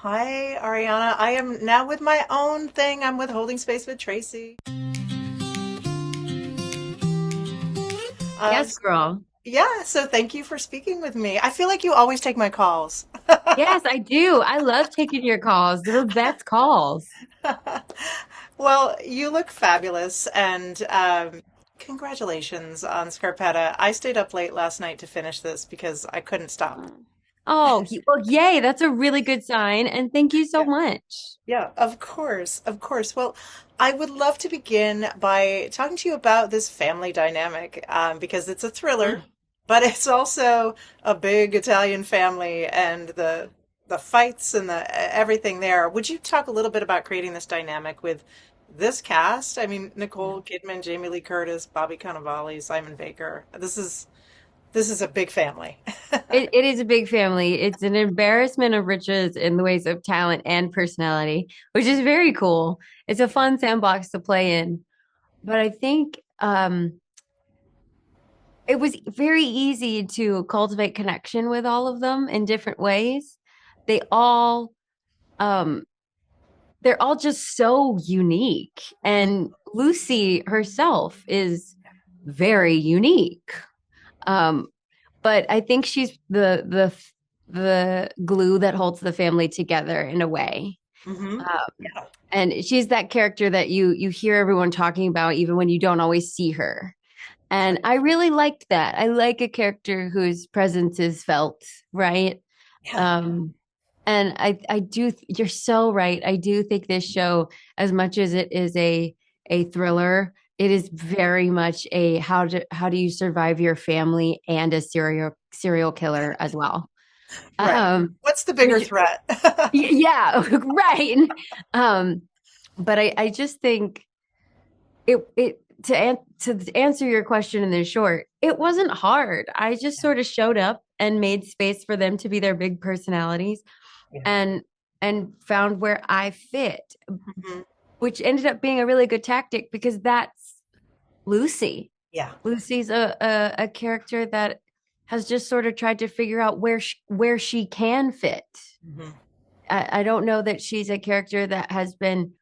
Hi, Ariana. I am now with my own thing. I'm with Holding Space with Tracy. Uh, Yes, girl. yeah, so thank you for speaking with me. I feel like you always take my calls. Yes, I do. I love taking your calls. They're the best calls. Well, you look fabulous, and congratulations on Scarpetta. I stayed up late last night to finish this because I couldn't stop. Well, yay. That's a really good sign. And thank you so Yeah. much. Yeah, of course, of course. Well, I would love to begin by talking to you about this family dynamic because it's a thriller, Mm. but it's also a big Italian family and the fights and the everything there. Would you talk a little bit about creating this dynamic with this cast? I mean, Yeah. Nicole Kidman, Jamie Lee Curtis, Bobby Cannavale, Simon Baker. This is a big family. It is a big family. It's an embarrassment of riches in the ways of talent and personality, which is very cool. It's a fun sandbox to play in. But I think it was very easy to cultivate connection with all of them in different ways. They all um they're all just so unique. And Lucy herself is very unique. Um, but I think she's the glue that holds the family together in a way. Hmm. Um, Yeah. and she's that character that you hear everyone talking about even when you don't always see her. And I really liked that. I like a character whose presence is felt, right? Yeah. Um, and I do, you're so right. I do think this show, as much as it is a thriller, it is very much a how do you survive your family and a serial killer as well. Right. Um, What's the bigger which threat? yeah, right. Um, but I just think to answer your question in the short, it wasn't hard. I just sort of showed up and made space for them to be their big personalities Yeah. and found where I fit, Mhm. which ended up being a really good tactic because that's Lucy. Yeah. Lucy's a character that has just sort of tried to figure out where she can fit. Mhm. I don't know that she's a character that has been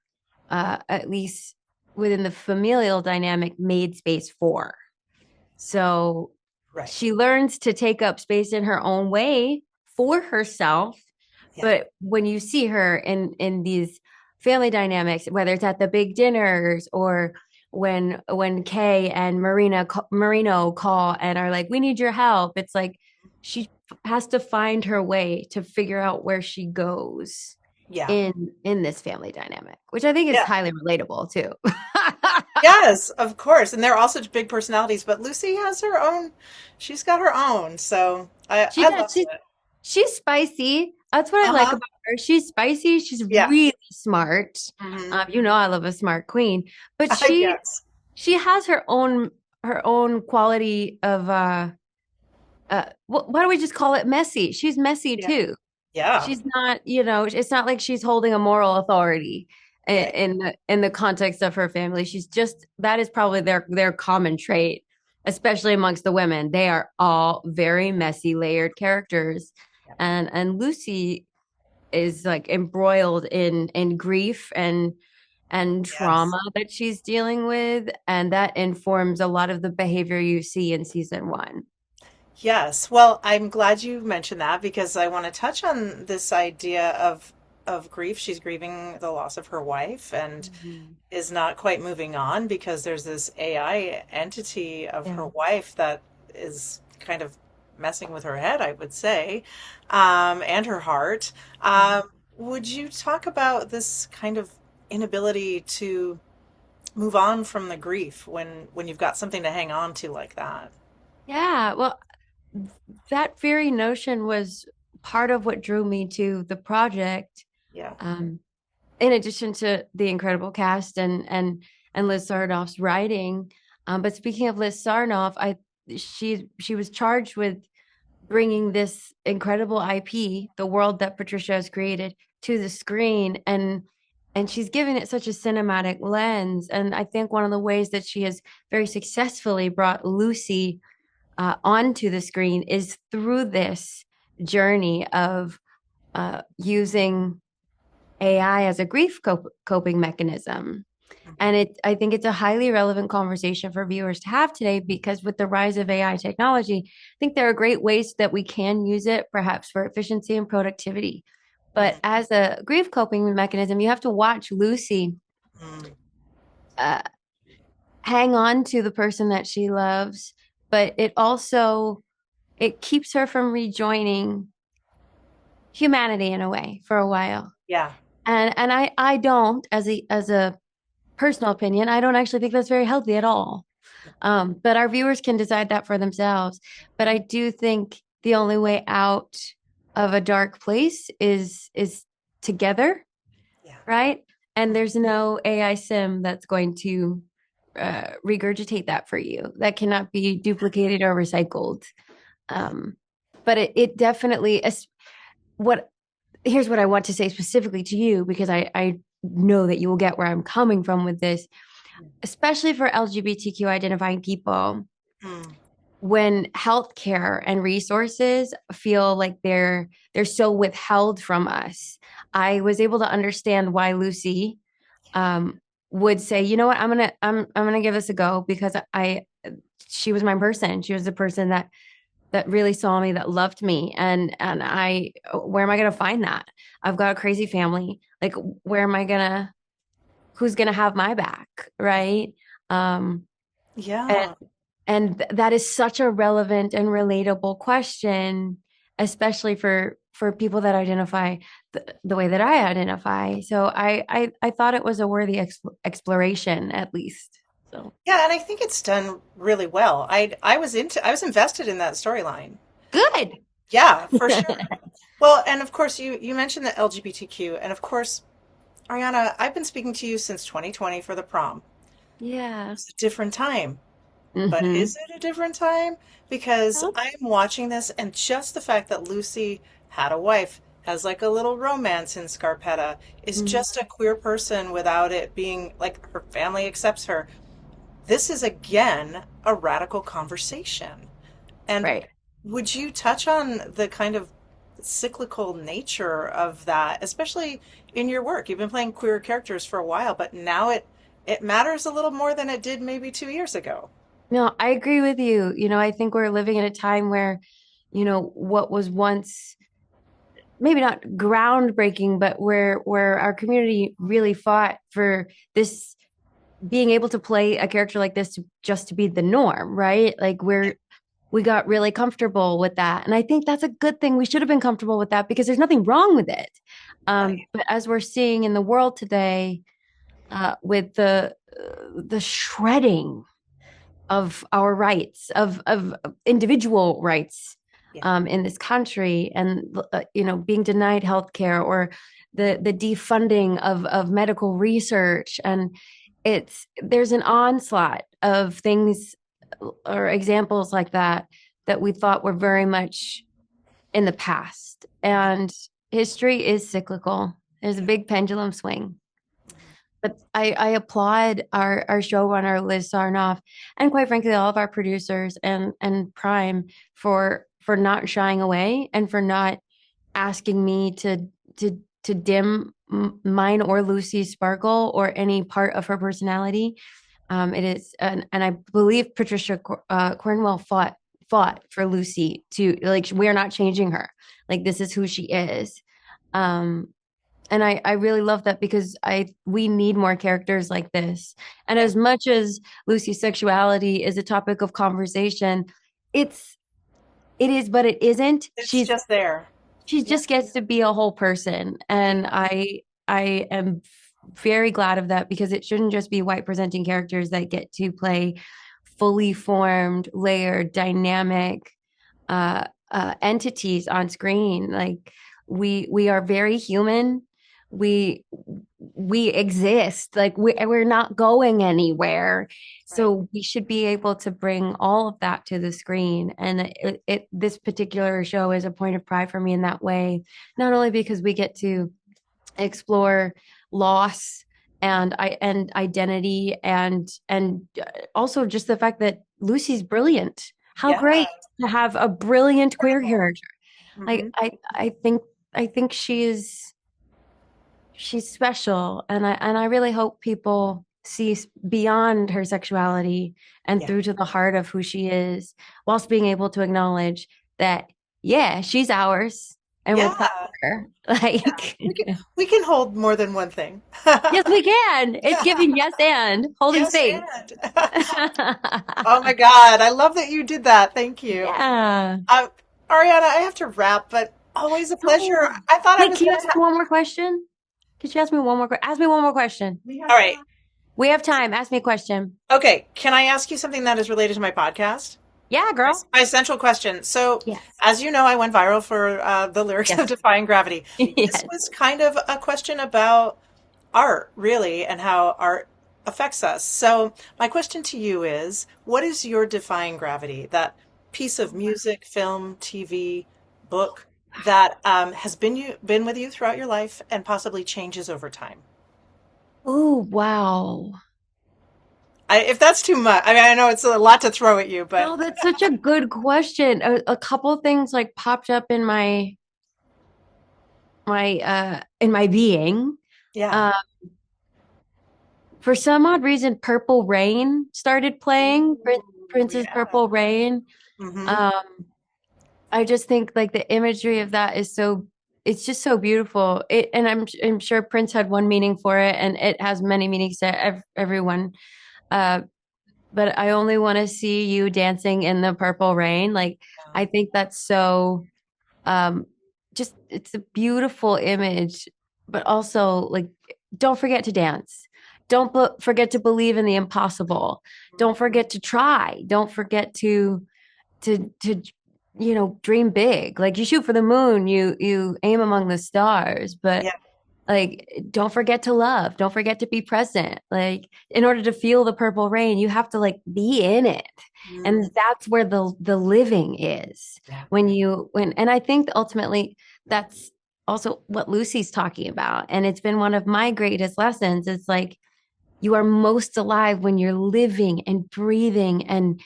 at least within the familial dynamic made space for. So Right. she learns to take up space in her own way for herself. Yeah. But when you see her in these family dynamics, whether it's at the big dinners or when Kay and Marino call and are like, "We need your help," it's like she has to find her way to figure out where she goes Yeah. in this family dynamic, which I think is Yeah. highly relatable too. Yes, of course. And they're all such big personalities, but Lucy has her own, she's got her own. So I She I does. love it. She's spicy. That's what I like Uh-huh. about her. She's spicy. She's Yeah. really smart. Hmm. I love a smart queen, but Yes. she has her own quality of why do we just call it messy? She's messy Yeah. too. Yeah. She's not, it's not like she's holding a moral authority Right. in the context of her family. She's just that is probably their common trait, especially amongst the women. They are all very messy, layered characters, Yeah. and Lucy is like embroiled in grief and Yes. trauma that she's dealing with, and that informs a lot of the behavior you see in season one. Yes. Well, I'm glad you mentioned that because I want to touch on this idea of grief. She's grieving the loss of her wife and Mhm. is not quite moving on because there's this AI entity of her Yeah. wife that is kind of messing with her head, I would say, and her heart. Yeah. Would you talk about this kind of inability to move on from the grief when you've got something to hang on to like that? Yeah, well, that very notion was part of what drew me to the project. Yeah. Um, in addition to the incredible cast and Liz Sarnoff's writing. But speaking of Liz Sarnoff, I she was charged with bringing this incredible IP, the world that Patricia has created, to the screen, and she's giving it such a cinematic lens. And I think one of the ways that she has very successfully brought Lucy onto the screen is through this journey of using AI as a grief coping mechanism. Mhm. And I think it's a highly relevant conversation for viewers to have today because with the rise of AI technology, I think there are great ways that we can use it, perhaps for efficiency and productivity. But Mhm. as a grief coping mechanism, you have to watch Lucy Mhm. uh, hang on to the person that she loves, but it keeps her from rejoining humanity in a way for a while. Yeah. And I don't, as a personal opinion, I don't actually think that's very healthy at all. But our viewers can decide that for themselves. But I do think the only way out of a dark place is together, Yeah. right? And Mhm. there's no AI sim that's going to regurgitate that for you. That cannot be duplicated or recycled. Um, but it definitely what here's what I want to say specifically to you because I know that you will get where I'm coming from with this, especially for LGBTQ identifying people. Mhm. When healthcare and resources feel like they're so withheld from us, I was able to understand why Lucy um, would say, you know what, I'm gonna give this a go because I she was my person. She was the person that really saw me, that loved me, and I where am I gonna find that? I've got a crazy family. Like, where am I gonna? Who's gonna have my back, right? Um, and Yeah. that is such a relevant and relatable question, especially for people that identify the way that I identify. So I thought it was a worthy exploration, at least. So Yeah, and I think it's done really well. I was invested in that storyline. good. Yeah, for sure. Well, and of course you mentioned the LGBTQ, and of course, Ariana, I've been speaking to you since 2020 for the prom. Yeah. It's a different time. But Hmm. is it a different time? Because I'm watching this, and just the fact that Lucy had a wife, has like a little romance in Scarpetta, is Hmm. just a queer person without it being like her family accepts her. This is again a radical conversation. And Right. would you touch on the kind of cyclical nature of that, especially in your work? You've been playing queer characters for a while, but now it matters a little more than it did maybe 2 years ago. No, I agree with you. I think we're living in a time where, what was once maybe not groundbreaking, but where our community really fought for this being able to play a character like this just to be the norm, right? Like we got really comfortable with that. And I think that's a good thing. We should have been comfortable with that because there's nothing wrong with it. Right. But as we're seeing in the world today, with the shredding of our rights, of individual rights Yeah. in this country, and being denied healthcare or the defunding of medical research, and there's an onslaught of things or examples like that we thought were very much in the past. And history is cyclical. There's a big pendulum swing. But I applaud our showrunner Liz Sarnoff, and quite frankly all of our producers and Prime for not shying away and for not asking me to dim mine or Lucy's sparkle or any part of her personality. It is, and I believe Patricia Cornwell fought for Lucy to, like, we're not changing her. Like, this is who she is. Um, and I really love that because we need more characters like this. And Yeah. as much as Lucy's sexuality is a topic of conversation, it's it is, but it isn't. It's just there. She Yeah. just gets to be a whole person. Yeah. And I am very glad of that because it shouldn't just be white presenting characters that get to play fully formed, layered, dynamic entities on screen. Like, we are very human. We we exist. Like, we're not going anywhere. Right. So we should be able to bring all of that to the screen. And this particular show is a point of pride for me in that way, not only because we get to explore loss and identity and also just the fact that Lucy's brilliant. How Yeah. great to have a brilliant queer Incredible. character. Like, Hmm. I think she she's special, and I really hope people see beyond her sexuality and Yeah. through to the heart of who she is, whilst being able to acknowledge that, yeah, she's ours, and we're proud Yeah. of her. Yeah. Like, We can hold more than one thing. yes, we can. It's giving yes and holding Yes, space. and. Oh my God, I love that you did that. Thank you. Yeah. Uh, Ariana, I have to wrap, but always a pleasure. Oh, I thought I wait, was can you gonna ask me one more question? Could you ask me one more? Ask me one more question. All right. We have time. Ask me a question. Okay. Can I ask you something that is related to my podcast? Yeah, girl. My central question. So, Yes. as you know, I went viral for the lyrics of Yes. Defying Gravity. This Yes. was kind of a question about art, really, and how art affects us. So, my question to you is, what is your defying gravity? That piece of music, film, TV, book that has been with you throughout your life and possibly changes over time? Oh, wow. If that's too much, I mean, I know it's a lot to throw at you, but No, that's such a good question. A couple things like popped up in my being. yeah. Uh, for some odd reason, Purple Rain started playing. Ooh, Prince's yeah. Purple Rain. Mm-hmm. Um, I just think like the imagery of that is so it's just so beautiful. And I'm sure Prince had one meaning for it, and it has many meanings to everyone. Uh, but I only want to see you dancing in the purple rain. Like I think that's so um just it's a beautiful image, but also like don't forget to dance. Don't forget to believe in the impossible. Don't forget to try. Don't forget to dream big. Like you shoot for the moon, you aim among the stars, but Yeah. like don't forget to love, don't forget to be present. Like in order to feel the purple rain, you have to like be in it. Mm, And that's where the living is. yeah. When and I think ultimately that's also what Lucy's talking about. And it's been one of my greatest lessons. It's like you are most alive when you're living and breathing and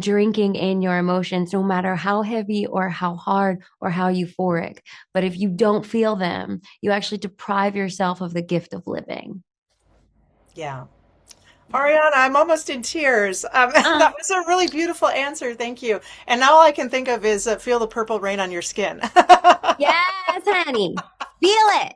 drinking in your emotions, no matter how heavy or how hard or how euphoric. But if you don't feel them, you actually deprive yourself of the gift of living. Yeah. Ariana, I'm almost in tears. Uh, That was a really beautiful answer. Thank you. And now all I can think of is feel the purple rain on your skin. yes, honey. Feel it.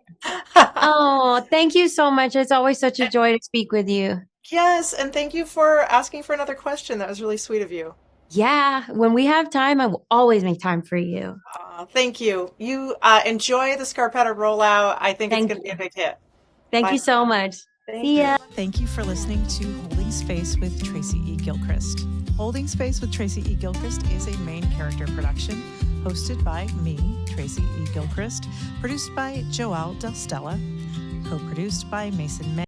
Oh, thank you so much. It's always such a joy to speak with you. Yes, and thank you for asking for another question. That was really sweet of you. Yeah, when we have time, I will always make time for you. Thank you. You enjoy the Scarpetta rollout. I think it's Thank going to be a you. big hit. Thank Bye. you so much. Thank See you. ya. Thank you for listening to Holding Space with Tracy E. Gilchrist. Holding Space with Tracy E. Gilchrist is a main character production hosted by me, Tracy E. Gilchrist, produced by João Dall'Stella, co-produced by Mason May.